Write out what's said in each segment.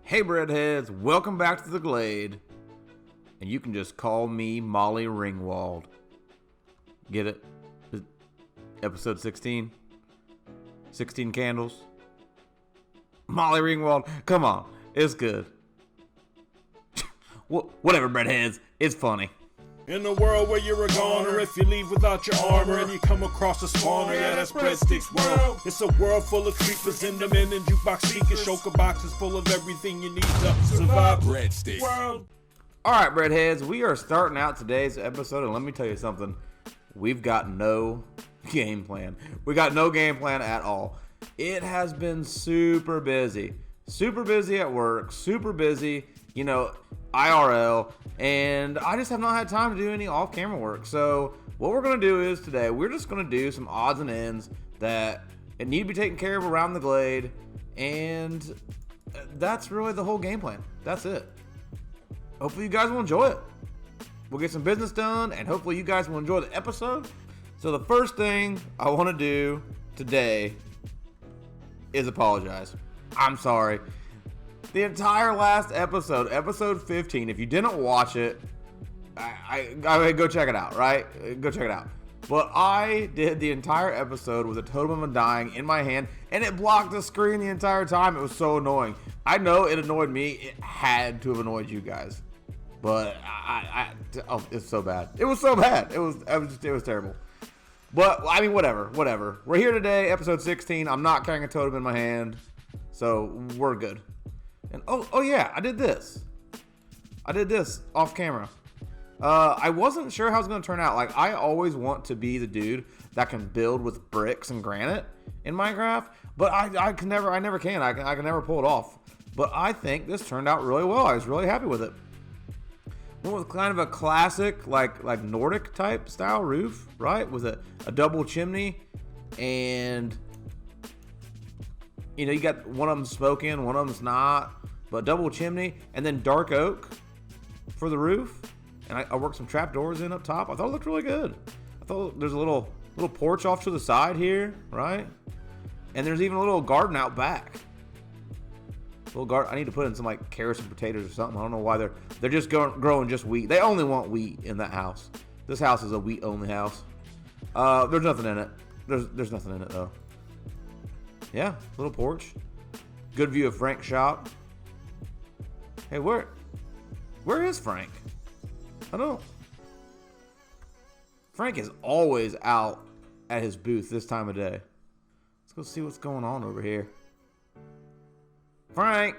Hey Breadheads, welcome back to the Glade. And you can just call me Molly Ringwald. Get it? Episode 16? 16 candles? Molly Ringwald, come on, it's good. Whatever, Breadheads, it's funny. In a world where you're a goner, if you leave without your armor and you come across a spawner, yeah, that's Breadstick's world. It's a world full of creepers in them and jukebox speakers, shulker boxes full of everything you need to survive. Breadstick world. All right, Breadheads, we are starting out today's episode, and let me tell you something. We've got no game plan. We got no game plan at all. It has been super busy. Super busy at work, super busy, IRL, and I just have not had time to do any off-camera work. So what we're going to do is today, we're just going to do some odds and ends that need to be taken care of around the Glade, and that's really the whole game plan. That's it. Hopefully you guys will enjoy it. We'll get some business done, and hopefully you guys will enjoy the episode. So the first thing I want to do today is apologize. I'm sorry. The entire last episode, episode 15, if you didn't watch it, I go check it out, right? Go check it out. But I did the entire episode with a totem of undying in my hand, and it blocked the screen the entire time. It was so annoying. I know it annoyed me. It had to have annoyed you guys. But it's so bad. It was so bad. It was terrible. But, I mean, whatever. We're here today, episode 16. I'm not carrying a totem in my hand, so we're good. And oh yeah, I did this off camera. I wasn't sure how it was going to turn out. Like, I always want to be the dude that can build with bricks and granite in Minecraft, but I never can. I can never pull it off. But I think this turned out really well. I was really happy with it. Went with kind of a classic, like Nordic type style roof, right? With a double chimney, and you got one of them smoking, one of them's not, but double chimney, and then dark oak for the roof. And I worked some trap doors in up top. I thought it looked really good. I thought there's a little porch off to the side here, right? And there's even a little garden out back. I need to put in some like carrots and potatoes or something. I don't know why they're just growing just wheat. They only want wheat in that house. This house is a wheat only house. There's nothing in it. There's nothing in it though. Yeah, little porch. Good view of Frank's shop. Hey, where is Frank? I don't know. Frank is always out at his booth this time of day. Let's go see what's going on over here. Frank.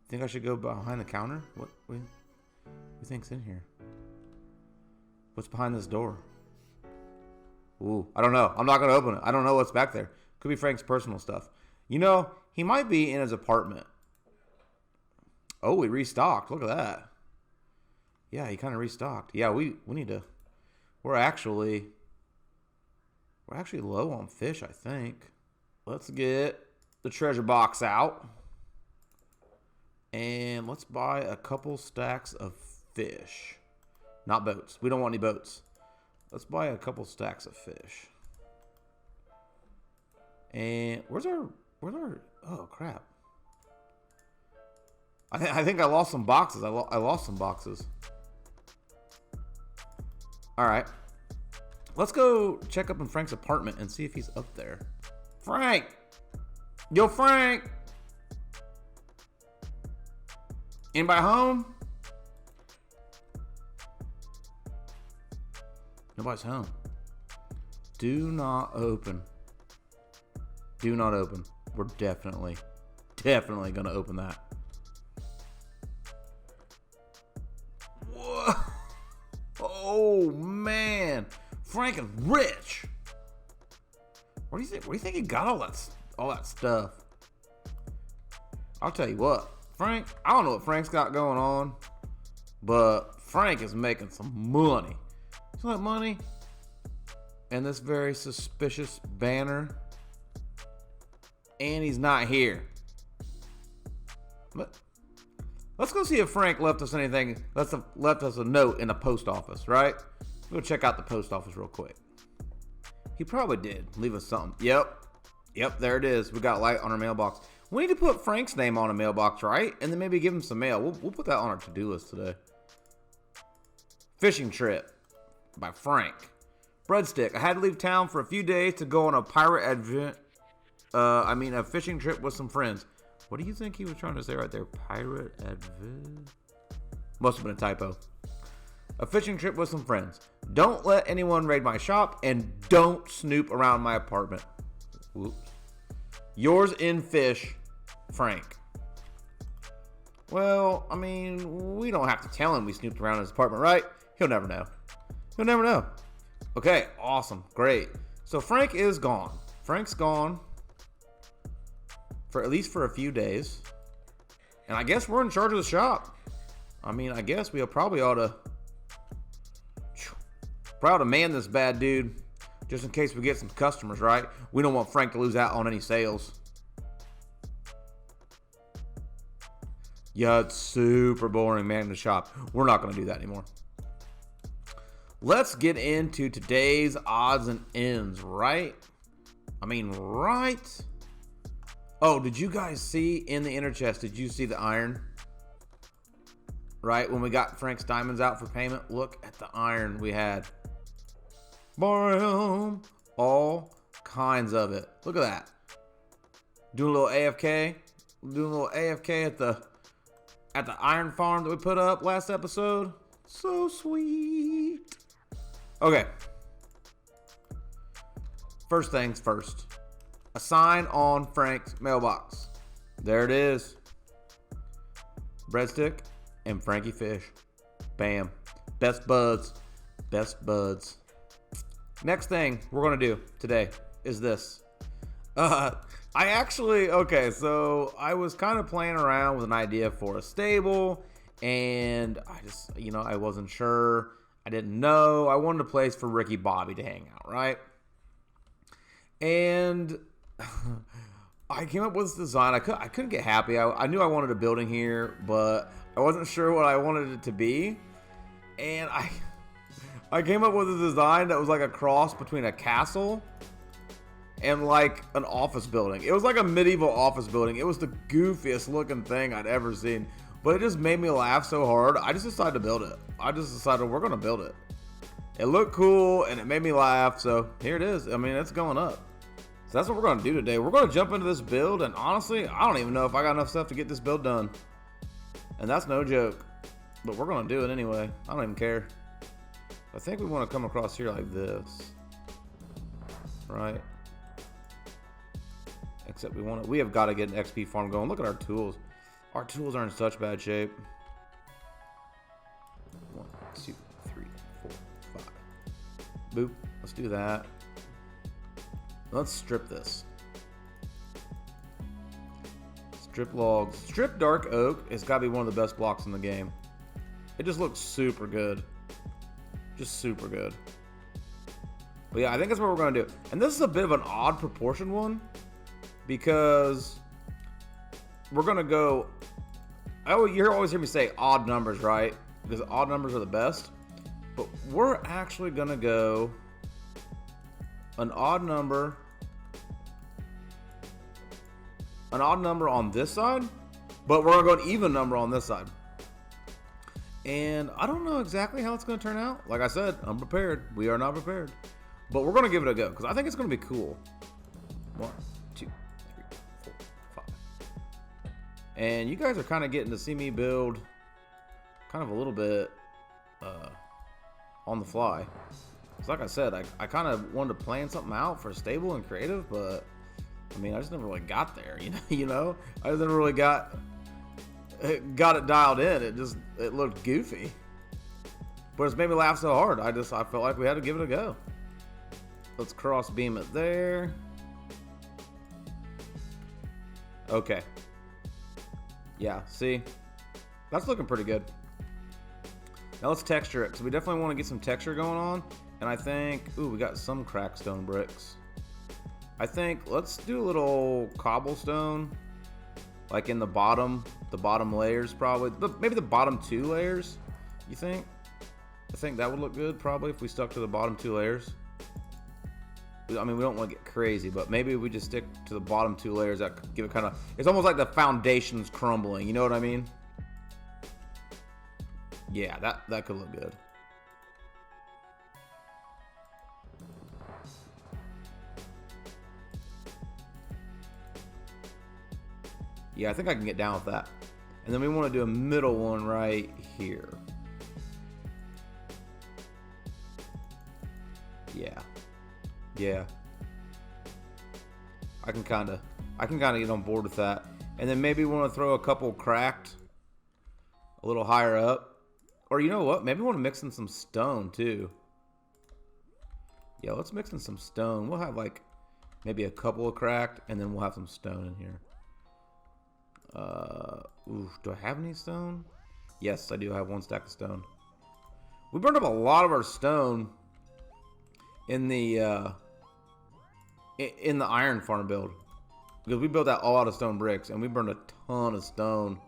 Think I should go behind the counter? What do you think's in here? What's behind this door? Ooh, I don't know. I'm not going to open it. I don't know what's back there. Could be Frank's personal stuff. He might be in his apartment. Oh, he restocked. Look at that. Yeah, he kind of restocked. Yeah, we need to. We're actually low on fish, I think. Let's get the treasure box out. And let's buy a couple stacks of fish. Not boats. We don't want any boats. Let's buy a couple stacks of fish. And where's our oh crap. I think I lost some boxes. I lost some boxes. All right. Let's go check up in Frank's apartment and see if he's up there. Frank! Yo, Frank! Anybody home? Nobody's home. Do not open. Do not open. We're definitely going to open that. Whoa. Oh, man. Frank is rich. Where do you think he got all that stuff? I'll tell you what. Frank, I don't know what Frank's got going on, but Frank is making some money. See that money? And this very suspicious banner. And he's not here. But let's go see if Frank left us anything. Left us a note in the post office, right? Go check out the post office real quick. He probably did leave us something. Yep, there it is. We got light on our mailbox. We need to put Frank's name on a mailbox, right? And then maybe give him some mail. We'll put that on our to-do list today. Fishing trip by Frank. Breadstick. I had to leave town for a few days to go on a a fishing trip with some friends. What do you think he was trying to say right there? Pirate advent? Must have been a typo. A fishing trip with some friends. Don't let anyone raid my shop and don't snoop around my apartment. Whoops. Yours in fish, Frank. Well, I mean, we don't have to tell him we snooped around his apartment, right? He'll never know. He'll never know. Okay, awesome, great. So Frank is gone. Frank's gone for at least for a few days. And I guess we're in charge of the shop. I mean, I guess we probably ought to man this bad dude just in case we get some customers, right? We don't want Frank to lose out on any sales. Yeah, it's super boring manning the shop. We're not going to do that anymore. Let's get into today's odds and ends, right? I mean, right? Oh, did you guys see in the inner chest, did you see the iron? Right, when we got Frank's diamonds out for payment, look at the iron we had. Boom! All kinds of it. Look at that. Doing a little AFK. Doing a little AFK at the iron farm that we put up last episode. So sweet. Okay. First things first. A sign on Frank's mailbox. There it is. Breadstick and Frankie Fish. Bam. Best buds. Best buds. Next thing we're going to do today is this. So I was kind of playing around with an idea for a stable, and I wasn't sure. I didn't know. I wanted a place for Ricky Bobby to hang out, right? And I came up with this design. I couldn't get happy. I knew I wanted a building here, but I wasn't sure what I wanted it to be. And I came up with a design that was like a cross between a castle and like an office building. It was like a medieval office building. It was the goofiest looking thing I'd ever seen, but it just made me laugh so hard. I just decided to build it. I just decided we're going to build it. It looked cool and it made me laugh. So here it is. I mean, it's going up. So that's what we're going to do today. We're going to jump into this build. And honestly, I don't even know if I got enough stuff to get this build done. And that's no joke, but we're going to do it anyway. I don't even care. I think we want to come across here like this, right? Except we have got to get an XP farm going. Look at our tools. Our tools are in such bad shape. 1, 2, 3, 4, 5. Boop. Let's do that. Let's strip this. Strip logs. Strip dark oak has got to be one of the best blocks in the game. It just looks super good. Just super good. But yeah, I think that's what we're going to do. And this is a bit of an odd proportion one, because we're going to go... Oh, you always hear me say odd numbers, right? Because odd numbers are the best. But we're actually going to go an odd number on this side, but we're going to go an even number on this side. And I don't know exactly how it's going to turn out. Like I said, unprepared. We are not prepared. But we're going to give it a go, because I think it's going to be cool. 1, 2, 3, 4, 5. And you guys are kind of getting to see me build kind of a little bit on the fly. So like I said, I kind of wanted to plan something out for stable and creative, but I mean, I just never really got there, you know? I just never really got it dialed in. It looked goofy, but it's made me laugh so hard. I felt like we had to give it a go. Let's cross beam it there. Okay. Yeah, see? That's looking pretty good. Now let's texture it, because we definitely want to get some texture going on. And I think, ooh, we got some cracked stone bricks. I think let's do a little cobblestone, like in the bottom layers probably. Maybe the bottom 2 layers, you think? I think that would look good probably if we stuck to the bottom 2 layers. I mean, we don't want to get crazy, but maybe we just stick to the bottom 2 layers that give it kind of, it's almost like the foundation's crumbling, you know what I mean? Yeah, that could look good. Yeah, I think I can get down with that. And then we want to do a middle one right here. Yeah. Yeah. I can kind of get on board with that. And then maybe we want to throw a couple cracked a little higher up. Or you know what? Maybe we want to mix in some stone too. Yeah, let's mix in some stone. We'll have like maybe a couple of cracked, and then we'll have some stone in here. Do I have any stone? Yes, I do have 1 stack of stone. We burned up a lot of our stone in the iron farm build, because we built that all out of stone bricks, and we burned a ton of stone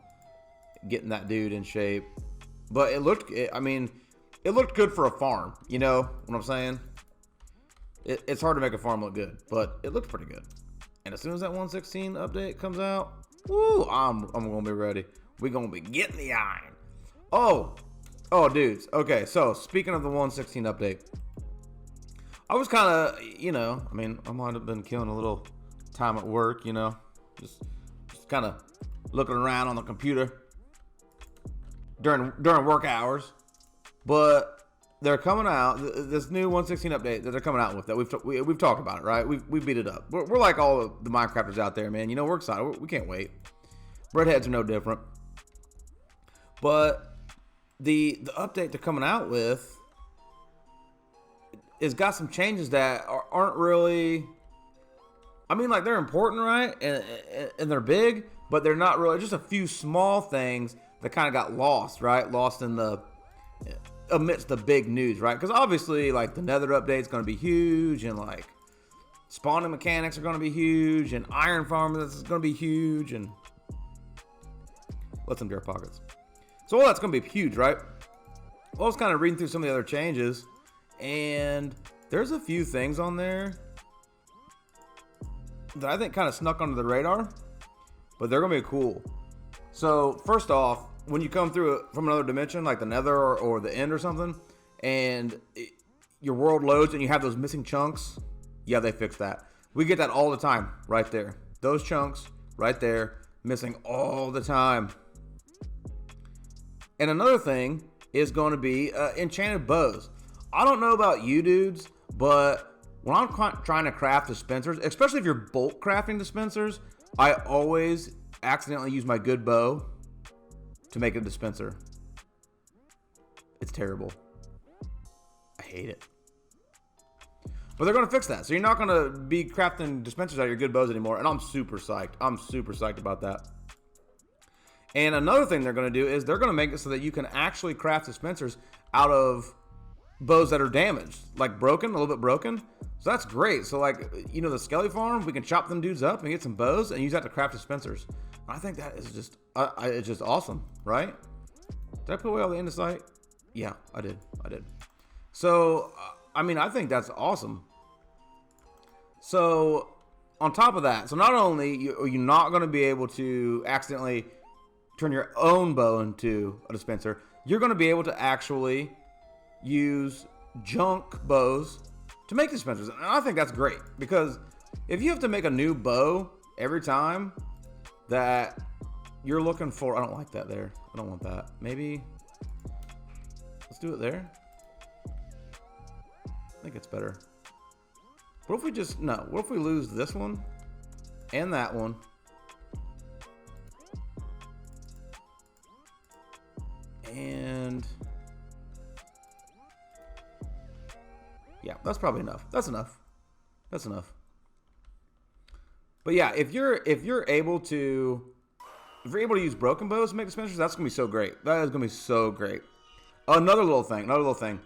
getting that dude in shape. But it looked good for a farm. You know what I'm saying? It's hard to make a farm look good, but it looked pretty good. And as soon as that 1.16 update comes out, woo, I'm gonna be ready. We're gonna be getting the iron. Oh, dudes. Okay, so speaking of the 1.16 update, I was kind of, I mean, I might have been killing a little time at work, just kind of looking around on the computer during work hours. But they're coming out, this new 1.16 update that they're coming out with, that we've talked about it, right? We beat it up. We're like all of the Minecrafters out there, man. We're excited. We can't wait. Breadheads are no different. But the update they're coming out with has got some changes that aren't really, I mean, like, they're important, right? And they're big, but they're not really, just a few small things that kind of got lost, right? Lost in the, amidst the big news, right? Because obviously, like, the Nether update is going to be huge, and like spawning mechanics are going to be huge, and iron farming is going to be huge, and let some dirt pockets. So all that's going to be huge, right? Well, I was kind of reading through some of the other changes, and there's a few things on there that I think kind of snuck under the radar, but they're going to be cool. So first off, when you come through from another dimension, like the Nether or the End or something, and your world loads and you have those missing chunks, yeah, they fixed that. We get that all the time right there. Those chunks right there, missing all the time. And another thing is going to be enchanted bows. I don't know about you dudes, but when I'm trying to craft dispensers, especially if you're bulk crafting dispensers, I always accidentally use my good bow to make a dispenser. It's terrible. I hate it. But they're going to fix that. So you're not going to be crafting dispensers out of your good bows anymore. And I'm super psyched. I'm super psyched about that. And another thing they're going to do is they're going to make it so that you can actually craft dispensers out of bows that are damaged, like broken, a little bit broken. So that's great. So like, the Skelly farm, we can chop them dudes up and get some bows and use that to craft dispensers. I think that is just, it's just awesome, right? Did I put away all the andesite? Yeah, I did. So, I mean, I think that's awesome. So, on top of that, so not only are you not going to be able to accidentally turn your own bow into a dispenser, you're going to be able to actually use junk bows to make dispensers. And I think that's great, because if you have to make a new bow every time that you're looking for, I don't like that there. I don't want that. Maybe let's do it there. I think it's better. What if we just, no, what if we lose this one and that one? And yeah, that's probably enough. That's enough. But yeah, if you're able to use broken bows to make dispensers, that's gonna be so great. That is gonna be so great. Another little thing.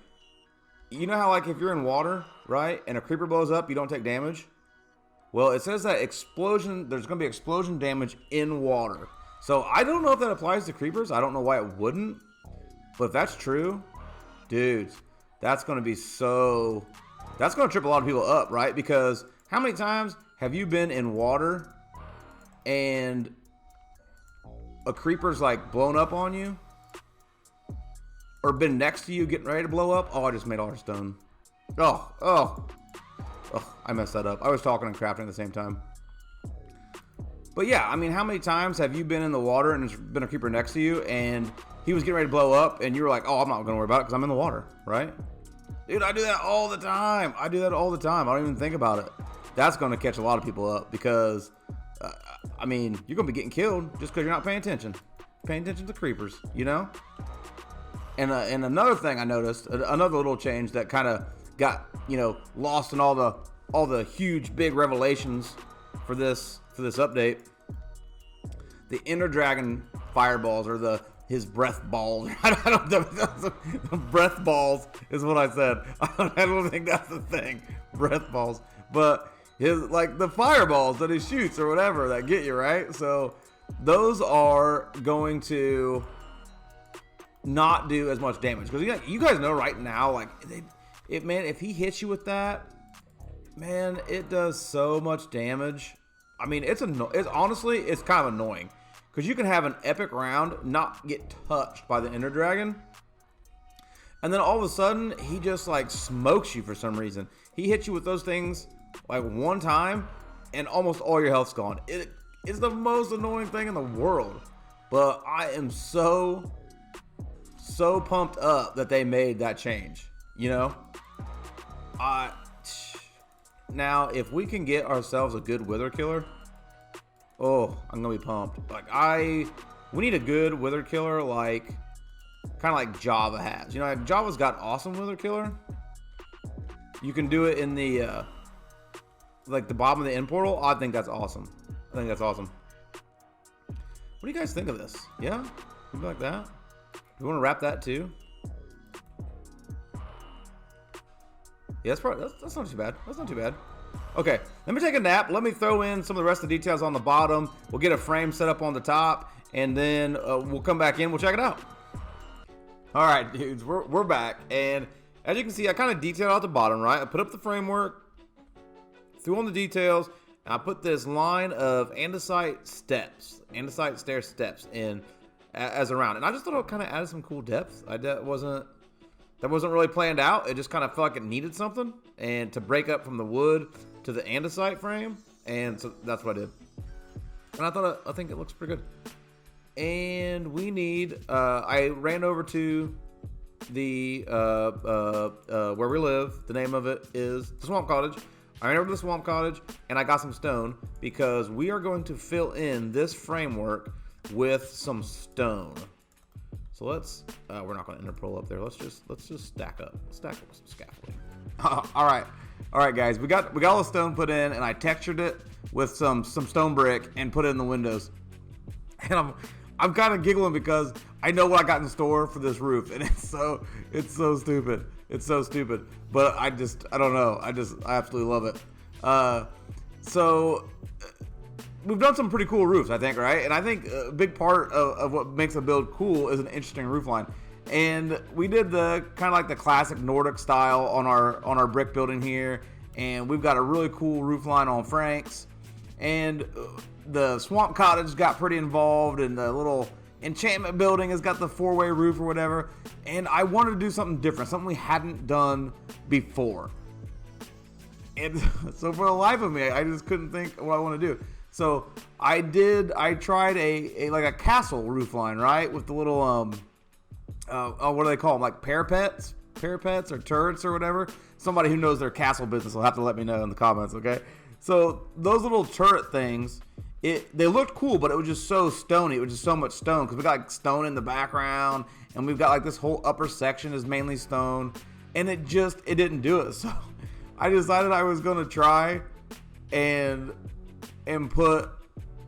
You know how, like, if you're in water, right, and a creeper blows up, you don't take damage? Well, it says that there's gonna be explosion damage in water. So I don't know if that applies to creepers. I don't know why it wouldn't. But if that's true, dudes, that's gonna be so That's going to trip a lot of people up, right? Because how many times have you been in water and a creeper's like blown up on you? Or been next to you getting ready to blow up? Oh, I just made all our stone. Oh, I messed that up. I was talking and crafting at the same time. But yeah, I mean, how many times have you been in the water and there's been a creeper next to you and he was getting ready to blow up and you were like, oh, I'm not going to worry about it because I'm in the water, right? Dude, I do that all the time. I don't even think about it. That's going to catch a lot of people up because, I mean, you're going to be getting killed just because you're not paying attention. Paying attention to creepers, you know? And another thing I noticed, another little change that kind of got, lost in all the huge, big revelations for this update. The Ender Dragon fireballs, or his breath balls. I don't know. Breath balls is what I said. I don't think that's the thing. Breath balls. But the fireballs that he shoots or whatever that get you, right? So those are going to not do as much damage. Because you guys know right now, man, if he hits you with that, man, it does so much damage. I mean, it's honestly, it's kind of annoying. Because you can have an epic round not get touched by the Ender Dragon. And then all of a sudden, he just smokes you for some reason. He hits you with those things one time and almost all your health's gone. It's the most annoying thing in the world. But I am so pumped up that they made that change. Now, if we can get ourselves a good Wither Killer, oh, I'm gonna be pumped. We need a good Wither Killer, kind of like Java has. Java's got awesome Wither Killer. You can do it in the the bottom of the end portal. I think that's awesome. What do you guys think of this? Yeah, something like that. You want to wrap that too? Yeah, that's not too bad. That's not too bad. Okay, let me take a nap. Let me throw in some of the rest of the details on the bottom. We'll get a frame set up on the top, and then we'll come back in. We'll check it out. All right, dudes, we're back, and as you can see, I kind of detailed out the bottom, right? I put up the framework, threw on the details, and I put this line of andesite stair steps in as around, and I just thought it kind of added some cool depth. That wasn't really planned out. It just kind of felt like it needed something, and to break up from the wood to the andesite frame, and so that's what I did. And I think it looks pretty good. And we need. I ran over to the where we live. The name of it is the Swamp Cottage. I ran over to the Swamp Cottage, and I got some stone because we are going to fill in this framework with some stone. So let's, we're not going to interpole up there. Let's just stack up with some scaffolding. All right, guys, we got all the stone put in, and I textured it with some stone brick and put it in the windows. And I'm kind of giggling because I know what I got in store for this roof, and it's so stupid. It's so stupid, but I don't know. I absolutely love it. So we've done some pretty cool roofs, I think, right? And I think a big part of what makes a build cool is an interesting roof line. And we did the kind of the classic Nordic style on our brick building here. And we've got a really cool roof line on Frank's. And the Swamp Cottage got pretty involved, and the little enchantment building has got the 4-way roof or whatever. And I wanted to do something different, something we hadn't done before. And so for the life of me, I just couldn't think of what I want to do. So I tried a castle roof line, right? With the little, what do they call them? Parapets or turrets or whatever. Somebody who knows their castle business will have to let me know in the comments, okay? So those little turret things, they looked cool, but it was just so stony. It was just so much stone because we got stone in the background, and we've got this whole upper section is mainly stone, and it didn't do it. So I decided I was gonna try and put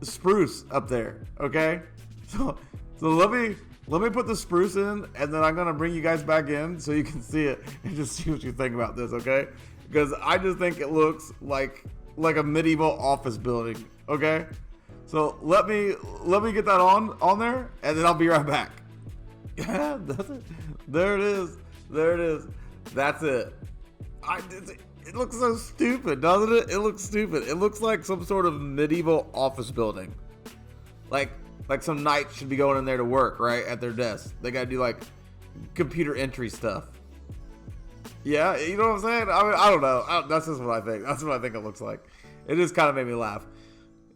spruce up there, okay? So let me put the spruce in, and then I'm gonna bring you guys back in so you can see it and just see what you think about this, okay? Because I just think it looks like a medieval office building, okay? So let me get that on there, and then I'll be right back. Yeah, that's it. There it is. That's it. It looks so stupid, doesn't it? It looks stupid. It looks like some sort of medieval office building. Like some knights should be going in there to work, right? At their desk. They gotta do like computer entry stuff. Yeah, you know what I'm saying? I mean, I don't know. That's just what I think. That's what I think it looks like. It just kind of made me laugh.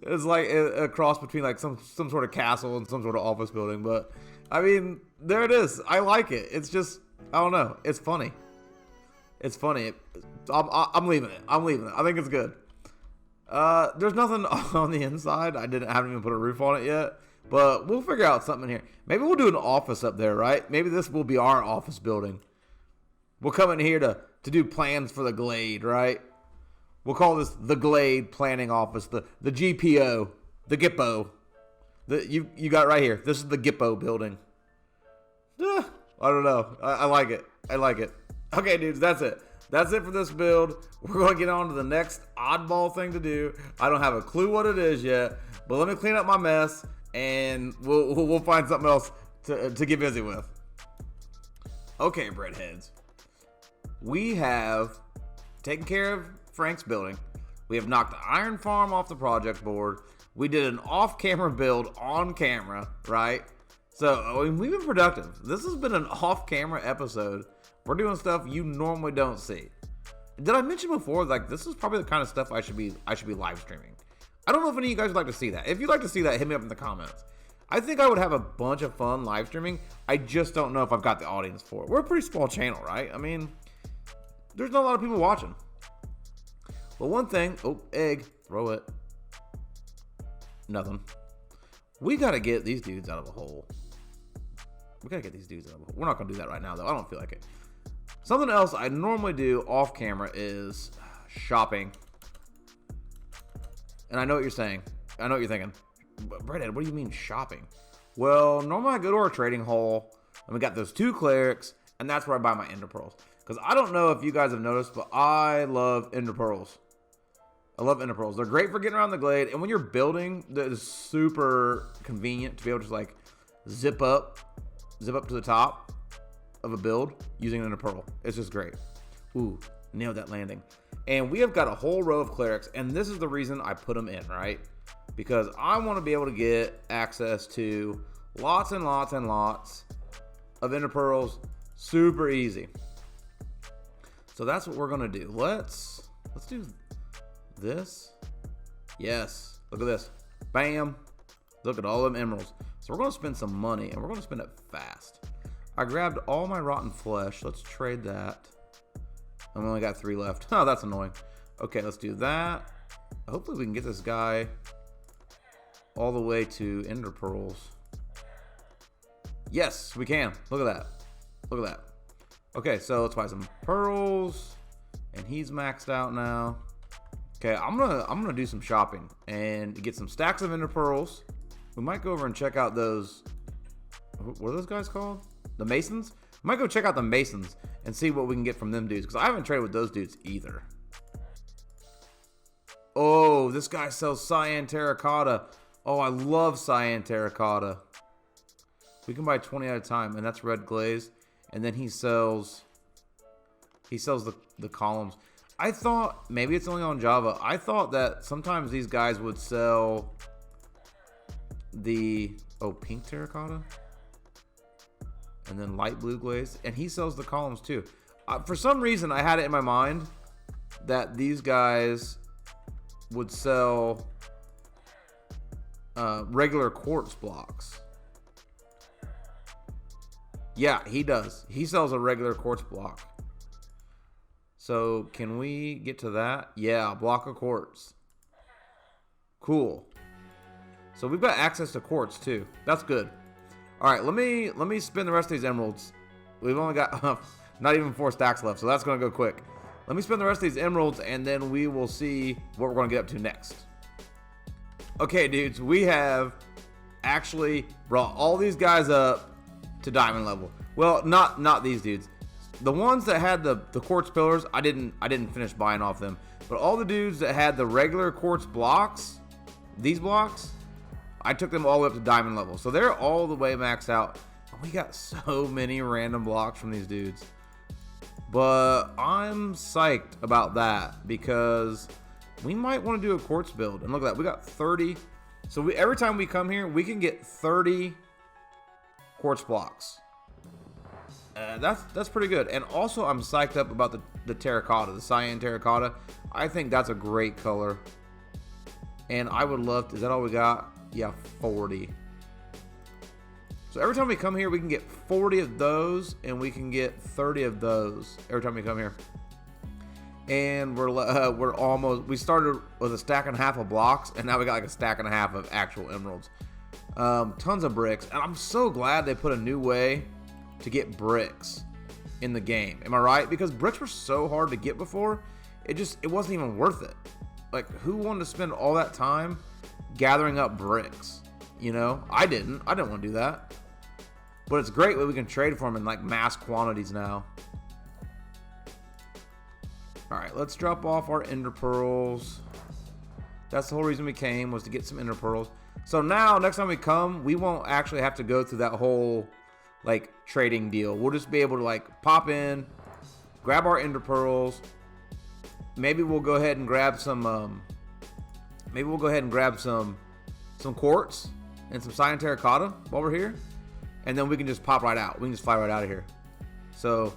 It's like a cross between like some sort of castle and some sort of office building. But I mean, there it is. I like it. It's just, I don't know. It's funny. It's funny. I'm leaving it. I'm leaving it. I think it's good. There's nothing on the inside. I haven't even put a roof on it yet. But we'll figure out something here. Maybe we'll do an office up there, right? Maybe this will be our office building. We'll come in here to do plans for the Glade, right? We'll call this the Glade Planning Office, the GPO, the GIPO. You got it right here. This is the GIPO building. I don't know. I like it. I like it. Okay, dudes, that's it. That's it for this build. We're going to get on to the next oddball thing to do. I don't have a clue what it is yet, but let me clean up my mess, and we'll find something else to get busy with. Okay, breadheads. We have taken care of Frank's building. We have knocked the iron farm off the project board. We did an off-camera build on camera, right? So, I mean, we've been productive. This has been an off-camera episode. We're doing stuff you normally don't see. Did I mention before, like, this is probably the kind of stuff I should be live streaming. I don't know if any of you guys would like to see that. If you'd like to see that, hit me up in the comments. I think I would have a bunch of fun live streaming. I just don't know if I've got the audience for it. We're a pretty small channel, right? I mean, there's not a lot of people watching. But one thing, egg, throw it. Nothing. We got to get these dudes out of a hole. We got to get these dudes out of a hole. We're not going to do that right now, though. I don't feel like it. Something else I normally do off camera is shopping. And I know what you're saying. I know what you're thinking. Breadhead, what do you mean shopping? Well, normally I go to our trading hall, and we got those 2 clerics, and that's where I buy my ender pearls. Because I don't know if you guys have noticed, but I love ender pearls. I love ender pearls. They're great for getting around the Glade, and when you're building, it's super convenient to be able to like zip up to the top of a build using an ender pearl. It's just great. Ooh, nailed that landing. And we have got a whole row of clerics, and this is the reason I put them in, right? Because I want to be able to get access to lots and lots and lots of ender pearls super easy. So that's what we're gonna do. Let's do this. Yes, look at this. Bam. Look at all them emeralds. So we're gonna spend some money, and we're gonna spend it fast. I grabbed all my rotten flesh. Let's trade that. I only got 3 left. Oh, that's annoying. Okay, let's do that. Hopefully we can get this guy all the way to ender pearls. Yes, we can. Look at that. Look at that. Okay, so let's buy some pearls, and he's maxed out now. Okay, I'm gonna do some shopping and get some stacks of ender pearls. We might go over and check out those. What are those guys called? The Masons. We might go check out the Masons and see what we can get from them dudes, because I haven't traded with those dudes either. Oh, this guy sells cyan terracotta. Oh, I love cyan terracotta. We can buy 20 at a time, and that's red glaze. And then he sells the columns. I thought, maybe it's only on Java, I thought that sometimes these guys would sell the, pink terracotta? And then light blue glaze. And he sells the columns too. For some reason, I had it in my mind that these guys would sell regular quartz blocks. Yeah, he does. He sells a regular quartz block. So, can we get to that? Yeah, a block of quartz. Cool. So, we've got access to quartz, too. That's good. All right, let me spin the rest of these emeralds. We've only got not even 4 stacks left, so that's going to go quick. Let me spin the rest of these emeralds, and then we will see what we're going to get up to next. Okay, dudes, we have actually brought all these guys up to diamond level. Well, not these dudes. The ones that had the quartz pillars, I didn't finish buying off them. But all the dudes that had the regular quartz blocks, these blocks, I took them all the way up to diamond level. So they're all the way maxed out. And we got so many random blocks from these dudes. But I'm psyched about that because we might want to do a quartz build. And look at that, we got 30. So every time we come here, we can get 30 quartz blocks. That's pretty good. And also, I'm psyched up about the terracotta, the cyan terracotta. I think that's a great color. And I would love to, is that all we got? Yeah, 40. So every time we come here, we can get 40 of those, and we can get 30 of those every time we come here. And we're almost, we started with a stack and a half of blocks, and now we got like a stack and a half of actual emeralds. Tons of bricks, and I'm so glad they put a new way to get bricks in the game. Am I right? Because bricks were so hard to get before, it wasn't even worth it. Like, who wanted to spend all that time gathering up bricks? You know, I didn't want to do that. But it's great that we can trade for them in like mass quantities now. All right, let's drop off our ender pearls. That's the whole reason we came, was to get some ender pearls. So now, next time we come, we won't actually have to go through that whole like trading deal. We'll just be able to like pop in, grab our ender pearls. Maybe we'll go ahead and grab some. Some quartz and some cyan terracotta while we're here, and then we can just pop right out. We can just fly right out of here. So,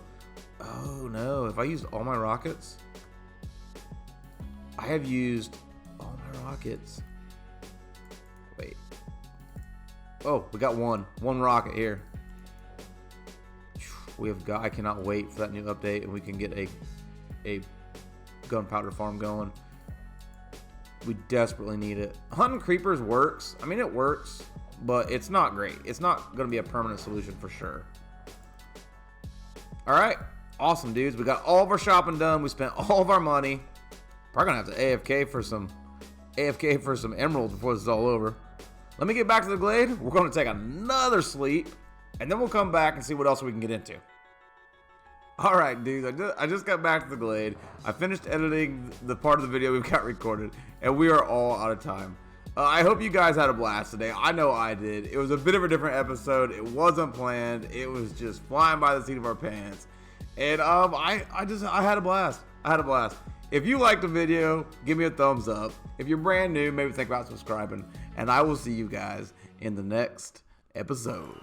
oh no! If I used all my rockets, I have used all my rockets. Wait. Oh, we got one rocket here. I cannot wait for that new update, and we can get a gunpowder farm going. We desperately need it. Hunting creepers works. I mean, it works, but it's not great. It's not going to be a permanent solution for sure. All right. Awesome, dudes. We got all of our shopping done. We spent all of our money. Probably going to have to AFK for some emeralds before this is all over. Let me get back to the Glade. We're going to take another sleep, and then we'll come back and see what else we can get into. All right, dudes, I just got back to the Glade. I finished editing the part of the video we've got recorded, and we are all out of time. I hope you guys had a blast today. I know I did. It was a bit of a different episode. It wasn't planned. It was just flying by the seat of our pants. And I had a blast. If you liked the video, give me a thumbs up. If you're brand new, maybe think about subscribing. And I will see you guys in the next episode.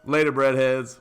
Later, breadheads.